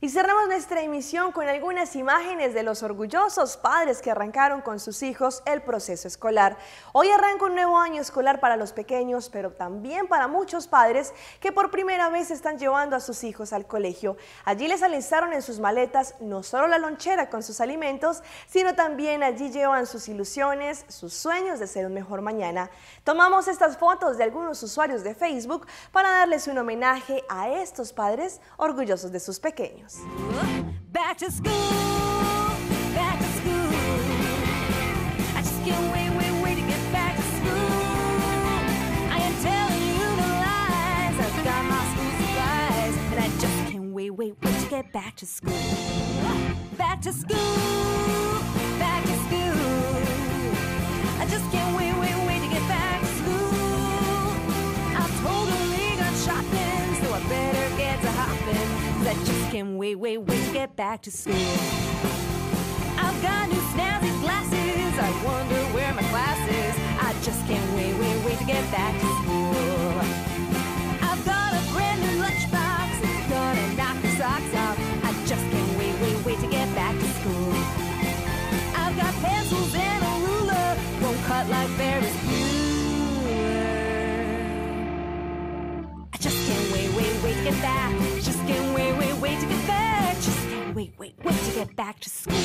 Y cerramos nuestra emisión con algunas imágenes de los orgullosos padres que arrancaron con sus hijos el proceso escolar. Hoy arranca un nuevo año escolar para los pequeños, pero también para muchos padres que por primera vez están llevando a sus hijos al colegio. Allí les alistaron en sus maletas no solo la lonchera con sus alimentos, sino también allí llevan sus ilusiones, sus sueños de ser un mejor mañana. Tomamos estas fotos de algunos usuarios de Facebook para darles un homenaje a estos padres orgullosos de sus pequeños. Back to school, back to school. I just can't wait to get back to school. I am telling you no lies. I've got my school supplies, and I just can't wait to get back to school. Back to school, back to school. I just can't wait to get back to school. I've totally gone shopping, so I better get to hopping. I just can't wait to get back to school. I've got new snazzy glasses, I wonder where my class is. I just can't wait to get back to school. I've got a brand new lunchbox, it's gonna knock the socks off. I just can't wait to get back to school. I've got pencils and a ruler, won't cut like Ferris Bueller. I just can't wait to get back. Just can't wait to get back. Just can't wait to get back to school.